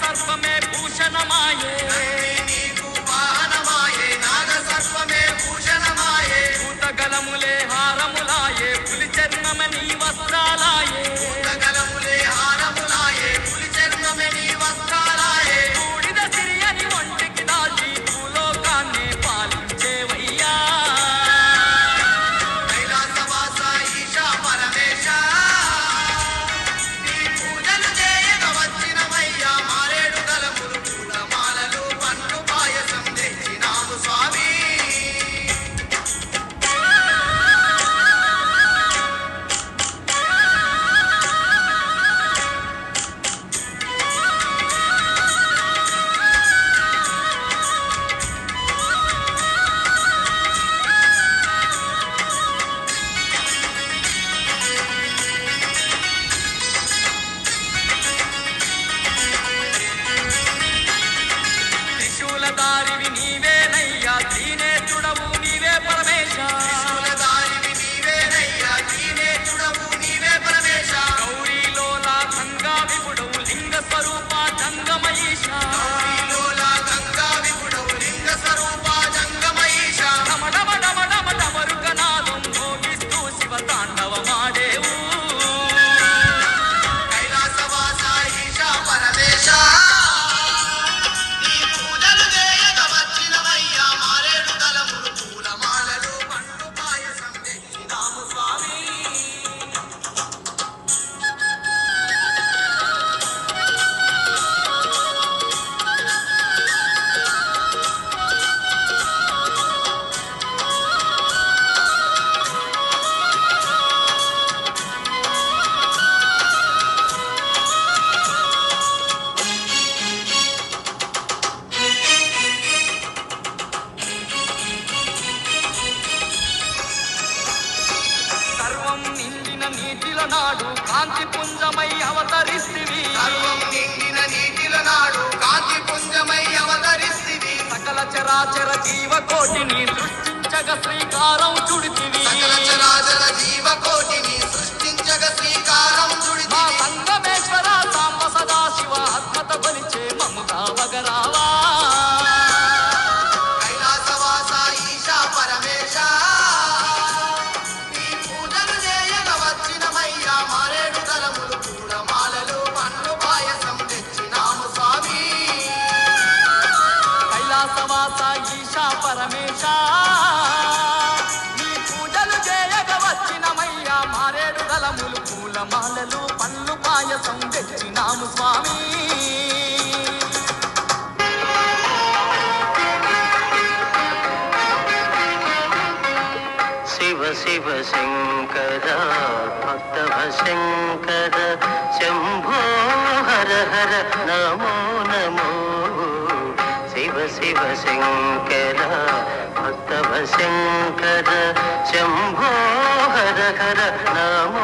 సర్వమే భూషణమాయే నీకు వాహనమాయే నాగ సర్వమే భూషణమాయే భూతగలములే హారములాయే పులి చర్మమే నీ వస్త్రాలాయే భూతగలములే హారములాయే పులి చర్మమే నీ వస్త్రాలాయే బూడిద సిరియని ఒంటికి దాల్చి భూలోకాన్ని పాలించేవయ్యా కైలాసవాస ఈశా పరమేశ నీ పూజలు చేయగ వచ్చినమయ్యా మారేడు దళములు పూలమాలలు పండ్లు పాయసం తెచ్చినాము స్వామి త్రిశూలధారివి నీవేనయ్యా త్రినేత్రుడవు నీవే పరమేశ త్రిశూలధారివి నీవేనయ్యా త్రినేత్రుడవు నీవే పరమేశ గౌరీలోలా గంగా విపుడవు లింగ స్వరూప జంగమయీశ గౌరీలోలా గంగా విపుడవు లింగ స్వరూప జంగమయీశ డమ డమ డమ డమ డమరుగనాదం మోగిస్తూ శివ తాండవమాడేవు కైలాసవాస ఈశా పరమేశ నీ పూజలు చేయగ వచ్చినమయ్యా మారేడు దళములు పూలమాలలు పండ్లు పాయసం తెచ్చినాము స్వామి సర్వం నిండిన నీటిల నాడు కాంతి పుంజమై అవతరిస్తివి సర్వం నిండిన నీటిల నాడు కాంతి పుంజమై అవతరిస్తివి సకల చరాచర జీవకోటిని సృష్టించగ శ్రీకారం చుడితివి సకల చరాచర జీవకోటిని సృష్టించగ శ్రీకారం చుడితివి మా సంగమేశ్వర సాంబ సదాశివ ఆత్మత బలిచే మముగా వగరావా కైలాసవాస ఈశా పరమేశ నీ పూజలు చేయగ వచ్చినమయ్యా మారేడు దళములు పూలమాలలు పండ్లు పాయసం తెచ్చినాము స్వామి కైలాసవాస ఈశా పరమేశ నీ పూజలు చేయగ వచ్చినమయ్యా మారేడు దళములు పూలమాలలు పండ్లు పాయసం తెచ్చినాము స్వామి శివ శివ శంకర భక్తవ శంకర శంభో హర హర నమో నమో శివ శివ శంకర భక్తవ శంకర శంభో హర హర నమో